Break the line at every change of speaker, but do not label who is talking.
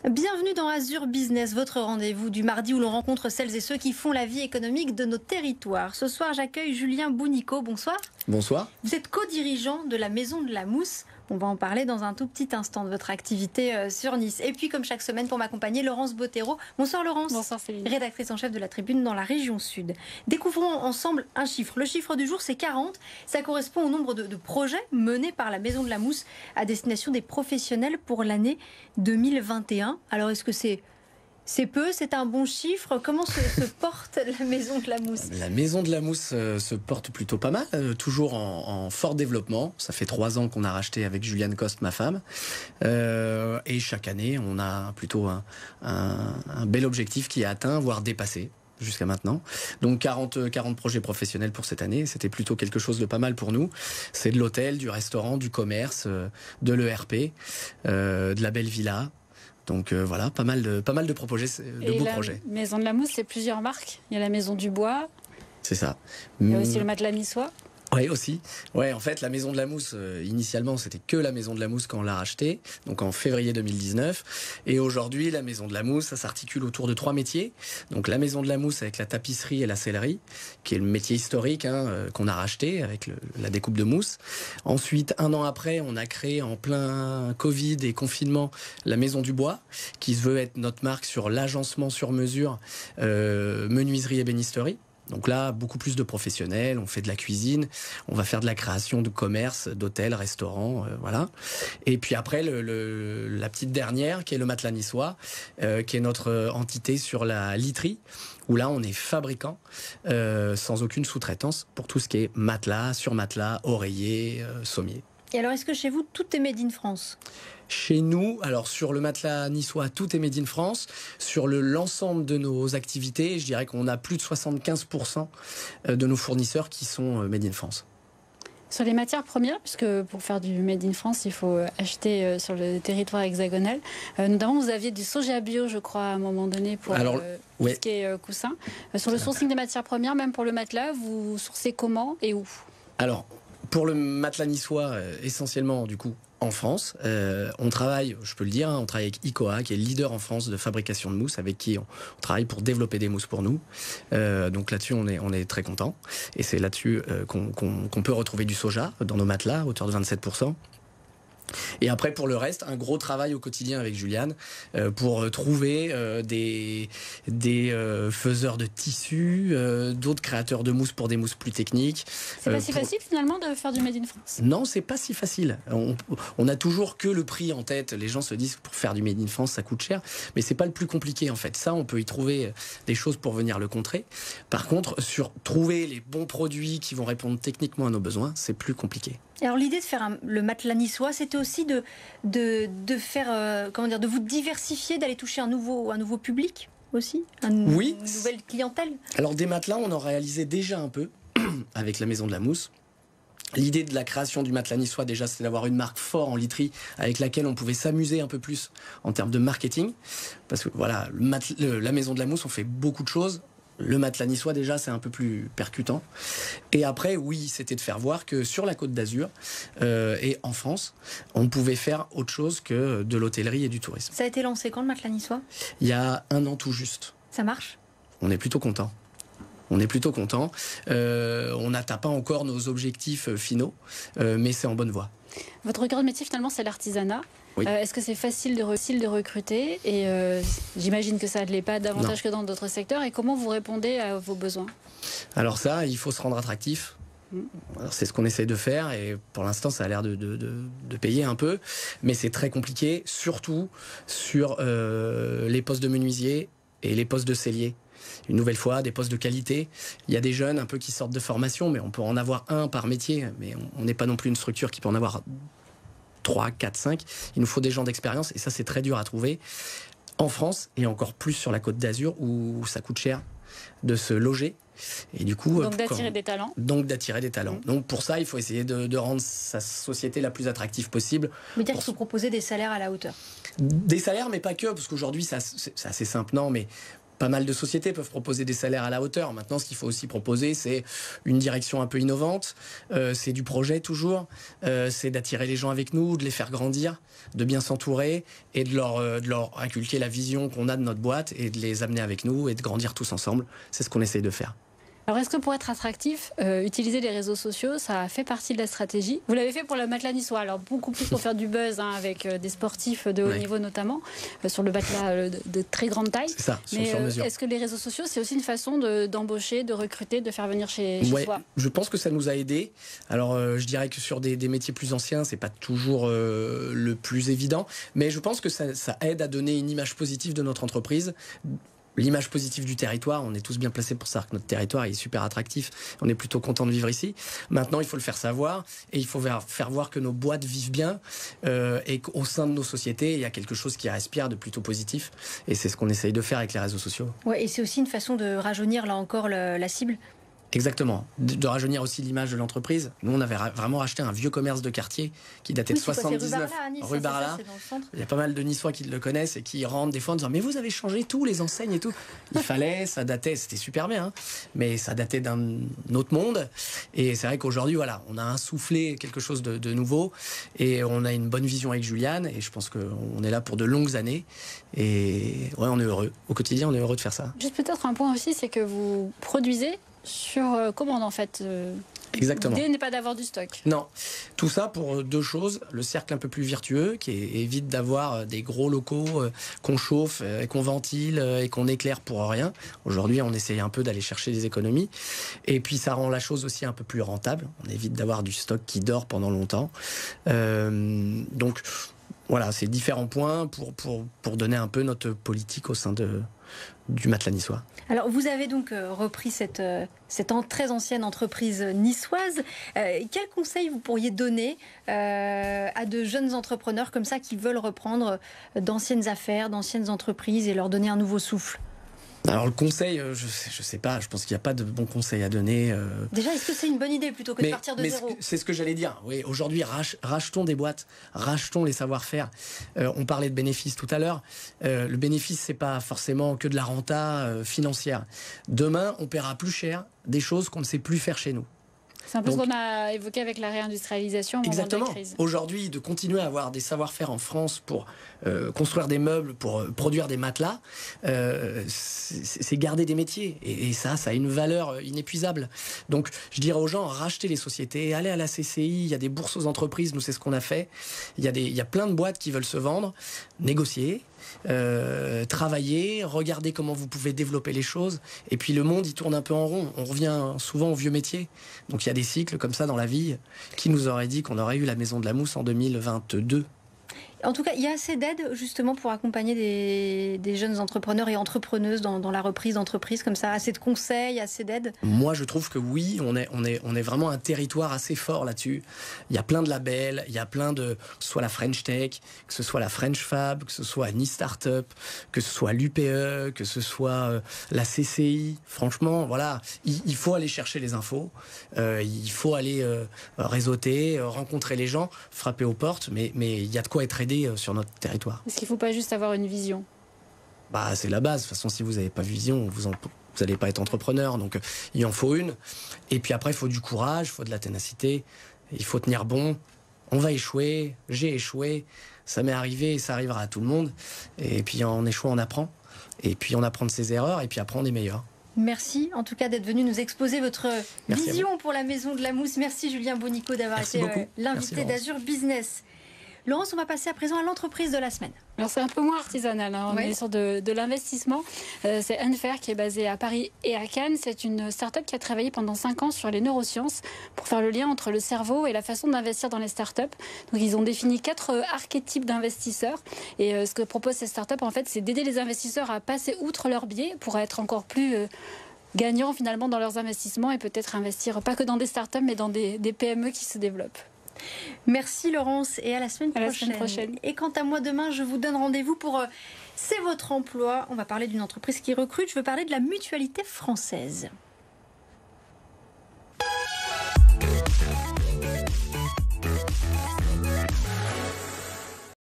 Bienvenue dans Azur Business, votre rendez-vous du mardi où l'on rencontre celles et ceux qui font la vie économique de nos territoires. Ce soir, j'accueille Julien Bounico. Bonsoir.
Bonsoir.
Vous êtes co-dirigeant de la Maison de la Mousse. On va en parler dans un tout petit instant de votre activité sur Nice. Et puis, comme chaque semaine, pour m'accompagner, Laurence Bottero. Bonsoir Laurence.
Bonsoir Céline.
Rédactrice en chef de la Tribune dans la région Sud. Découvrons ensemble un chiffre. Le chiffre du jour, c'est 40. Ça correspond au nombre de projets menés par la Maison de la Mousse à destination des professionnels pour l'année 2021. Alors, est-ce que c'est peu, c'est un bon chiffre? Comment se porte la Maison de la Mousse?
La Maison de la Mousse se porte plutôt pas mal, toujours en fort développement. Ça fait 3 ans qu'on a racheté avec Juliane Coste, ma femme. Et chaque année, on a plutôt un bel objectif qui est atteint, voire dépassé jusqu'à maintenant. Donc 40 projets professionnels pour cette année. C'était plutôt quelque chose de pas mal pour nous. C'est de l'hôtel, du restaurant, du commerce, de l'ERP, de la belle villa. Donc voilà, pas mal de beaux projets.
La Maison de la Mousse, c'est plusieurs marques. Il y a la Maison du Bois.
C'est ça.
Il y a aussi le matelas niçois.
Oui, aussi. Ouais, en fait, la Maison de la Mousse, initialement, c'était que la Maison de la Mousse quand on l'a rachetée, donc en février 2019. Et aujourd'hui, la Maison de la Mousse, ça s'articule autour de 3 métiers. Donc la Maison de la Mousse avec la tapisserie et la sellerie, qui est le métier historique qu'on a racheté avec la découpe de mousse. Ensuite, 1 an après, on a créé en plein Covid et confinement la Maison du Bois, qui se veut être notre marque sur l'agencement sur mesure, menuiserie et bénisterie. Donc là, beaucoup plus de professionnels, on fait de la cuisine, on va faire de la création de commerce, d'hôtels, restaurants, voilà. Et puis après, la petite dernière, qui est le matelas niçois, qui est notre entité sur la literie, où là, on est fabricant, sans aucune sous-traitance, pour tout ce qui est matelas, surmatelas, oreillers, sommiers.
Et alors, est-ce que chez vous, tout est made in France?
Chez nous, alors sur le matelas niçois, tout est made in France. Sur l'ensemble de nos activités, je dirais qu'on a plus de 75% de nos fournisseurs qui sont made in France.
Sur les matières premières, puisque pour faire du made in France, il faut acheter sur le territoire hexagonal. Notamment, vous aviez du soja bio, je crois, à un moment donné, pour tout ce qui est coussin. Sur le sourcing des matières premières, même pour le matelas, vous sourcez comment et où?
Alors, pour le matelas niçois, essentiellement, du coup, en France, on travaille, je peux le dire, on travaille avec ICOA, qui est le leader en France de fabrication de mousse, avec qui on travaille pour développer des mousses pour nous. Donc là-dessus, on est très content. Et c'est là-dessus qu'on peut retrouver du soja dans nos matelas, à hauteur de 27%. Et après, pour le reste, un gros travail au quotidien avec Juliane pour trouver des faiseurs de tissus, d'autres créateurs de mousses pour des mousses plus techniques.
C'est pas si facile finalement de faire du made in France?
Non, c'est pas si facile. On a toujours que le prix en tête. Les gens se disent que pour faire du made in France, ça coûte cher, mais c'est pas le plus compliqué en fait. Ça, on peut y trouver des choses pour venir le contrer. Par contre, sur trouver les bons produits qui vont répondre techniquement à nos besoins, c'est plus compliqué.
Alors l'idée de faire le matelas niçois, c'était aussi de faire, de vous diversifier, d'aller toucher un nouveau public aussi, une nouvelle clientèle.
Alors des matelas, on en réalisait déjà un peu avec la Maison de la Mousse. L'idée de la création du matelas niçois, déjà, c'est d'avoir une marque forte en literie avec laquelle on pouvait s'amuser un peu plus en termes de marketing. Parce que voilà, la Maison de la Mousse, on fait beaucoup de choses. Le matelas niçois, déjà, c'est un peu plus percutant. Et après, oui, c'était de faire voir que sur la Côte d'Azur et en France, on pouvait faire autre chose que de l'hôtellerie et du tourisme.
Ça a été lancé quand, le matelas niçois?
Il y a 1 an tout juste.
Ça marche?
On est plutôt content. On n'atteint pas encore nos objectifs finaux, mais c'est en bonne voie.
Votre cœur de métier, finalement, c'est l'artisanat.
Oui.
Est-ce que c'est facile de recruter? Et j'imagine que ça ne l'est pas davantage que dans d'autres secteurs. Et comment vous répondez à vos besoins?
Alors ça, il faut se rendre attractif. C'est ce qu'on essaie de faire et pour l'instant ça a l'air de payer un peu, mais c'est très compliqué, surtout sur les postes de menuisier et les postes de sellier. Une nouvelle fois, des postes de qualité. Il y a des jeunes un peu qui sortent de formation, mais on peut en avoir un par métier, mais on n'est pas non plus une structure qui peut en avoir 3, 4, 5. Il nous faut des gens d'expérience et ça c'est très dur à trouver en France et encore plus sur la Côte d'Azur où ça coûte cher de se loger. Et du coup,
donc d'attirer des talents.
Donc pour ça, il faut essayer de rendre sa société la plus attractive possible.
Vous dire qu'il faut proposer des salaires à la hauteur.
Des salaires, mais pas que, parce qu'aujourd'hui c'est assez simple, non, mais pas mal de sociétés peuvent proposer des salaires à la hauteur. Maintenant, ce qu'il faut aussi proposer, c'est une direction un peu innovante, c'est du projet toujours, c'est d'attirer les gens avec nous, de les faire grandir, de bien s'entourer et de leur inculquer la vision qu'on a de notre boîte et de les amener avec nous et de grandir tous ensemble. C'est ce qu'on essaye de faire.
Alors, est-ce que pour être attractif, utiliser les réseaux sociaux, ça fait partie de la stratégie? Vous l'avez fait pour le matelas niçois, alors beaucoup plus pour faire du buzz, avec des sportifs de haut niveau notamment, sur le matelas de très grande taille.
C'est ça,
mais
sur mesure.
Est-ce que les réseaux sociaux, c'est aussi une façon d'embaucher, de recruter, de faire venir chez soi?
Je pense que ça nous a aidés. Alors, je dirais que sur des métiers plus anciens, c'est pas toujours le plus évident, mais je pense que ça aide à donner une image positive de notre entreprise. L'image positive du territoire, on est tous bien placés pour savoir que notre territoire est super attractif, on est plutôt content de vivre ici. Maintenant, il faut le faire savoir et il faut faire voir que nos boîtes vivent bien et qu'au sein de nos sociétés, il y a quelque chose qui respire de plutôt positif et c'est ce qu'on essaye de faire avec les réseaux sociaux.
Ouais, et c'est aussi une façon de rajeunir, là encore, la cible.
Exactement, de rajeunir aussi l'image de l'entreprise. Nous, on avait vraiment racheté un vieux commerce de quartier qui datait de 79, rue Barla. Il y a pas mal de Niçois qui le connaissent et qui rentrent des fois en disant « Mais vous avez changé tout, les enseignes et tout ». Il fallait, ça datait, c'était super bien, hein, mais ça datait d'un autre monde. Et c'est vrai qu'aujourd'hui, voilà, on a insufflé quelque chose de nouveau et on a une bonne vision avec Juliane et je pense qu'on est là pour de longues années. Et ouais, on est heureux. Au quotidien, on est heureux de faire ça.
Juste peut-être un point aussi, c'est que vous produisez sur commande en fait.
Exactement.
L'idée n'est pas d'avoir du stock.
Non. Tout ça pour deux choses. Le cercle un peu plus vertueux qui évite d'avoir des gros locaux qu'on chauffe et qu'on ventile et qu'on éclaire pour rien. Aujourd'hui, on essaye un peu d'aller chercher des économies. Et puis, ça rend la chose aussi un peu plus rentable. On évite d'avoir du stock qui dort pendant longtemps. Donc, voilà, c'est différents points pour donner un peu notre politique au sein du matelas niçois.
Alors, vous avez donc repris cette très ancienne entreprise niçoise. Quel conseil vous pourriez donner à de jeunes entrepreneurs comme ça qui veulent reprendre d'anciennes affaires, d'anciennes entreprises et leur donner un nouveau souffle?
Alors le conseil, je sais pas, je pense qu'il n'y a pas de bon conseil à donner.
Déjà, est-ce que c'est une bonne idée plutôt que de partir de zéro?
C'est ce que j'allais dire. Oui, aujourd'hui, rachetons des boîtes, rachetons les savoir-faire. On parlait de bénéfices tout à l'heure. Le bénéfice, c'est pas forcément que de la renta financière. Demain, on paiera plus cher des choses qu'on ne sait plus faire chez nous.
C'est un peu ce qu'on a évoqué avec la réindustrialisation au moment de la crise.
Aujourd'hui, de continuer à avoir des savoir-faire en France pour construire des meubles, pour produire des matelas, c'est garder des métiers. Et ça a une valeur inépuisable. Donc, je dirais aux gens, rachetez les sociétés, allez à la CCI, il y a des bourses aux entreprises, nous c'est ce qu'on a fait. Il y a plein de boîtes qui veulent se vendre, négocier. Travailler, regardez comment vous pouvez développer les choses et puis le monde il tourne un peu en rond, on revient souvent au vieux métier, donc il y a des cycles comme ça dans la vie. Qui nous aurait dit qu'on aurait eu la Maison de la Mousse en 2022?
En tout cas, il y a assez d'aides justement pour accompagner des jeunes entrepreneurs et entrepreneuses dans la reprise d'entreprise comme ça, assez de conseils, assez d'aides?
Moi, je trouve que oui, on est vraiment un territoire assez fort là-dessus. Il y a plein de labels, il y a plein de, que ce soit la French Tech, que ce soit la French Fab, que ce soit Nice Startup, que ce soit l'UPE, que ce soit la CCI. Franchement, voilà, il faut aller chercher les infos, il faut aller réseauter, rencontrer les gens, frapper aux portes, mais il y a de quoi être aidé sur notre territoire.
Est-ce qu'il ne faut pas juste avoir une vision?
C'est la base. De toute façon, si vous n'avez pas de vision, vous n'allez pas être entrepreneur. Donc, il en faut une. Et puis après, il faut du courage, il faut de la ténacité. Il faut tenir bon. On va échouer. J'ai échoué. Ça m'est arrivé et ça arrivera à tout le monde. Et puis, en échouant, on apprend. Et puis, on apprend de ses erreurs. Et puis, après, on est meilleur.
Merci en tout cas d'être venu nous exposer votre vision pour la Maison de la Mousse. Merci Julien Bonico d'avoir été l'invité d'Azur Business. Laurence, on va passer à présent à l'entreprise de la semaine.
Alors c'est un peu moins artisanal, hein. On est sur de l'investissement. C'est Unfair qui est basé à Paris et à Cannes. C'est une start-up qui a travaillé pendant 5 ans sur les neurosciences pour faire le lien entre le cerveau et la façon d'investir dans les start-up. Donc ils ont défini 4 archétypes d'investisseurs. Et ce que proposent ces start-up, en fait, c'est d'aider les investisseurs à passer outre leurs biais pour être encore plus gagnants finalement dans leurs investissements et peut-être investir pas que dans des start-up mais dans des PME qui se développent.
Merci Laurence et à la semaine
prochaine.
Et quant à moi, demain, je vous donne rendez-vous pour C'est votre emploi. On va parler d'une entreprise qui recrute. Je veux parler de la Mutualité française.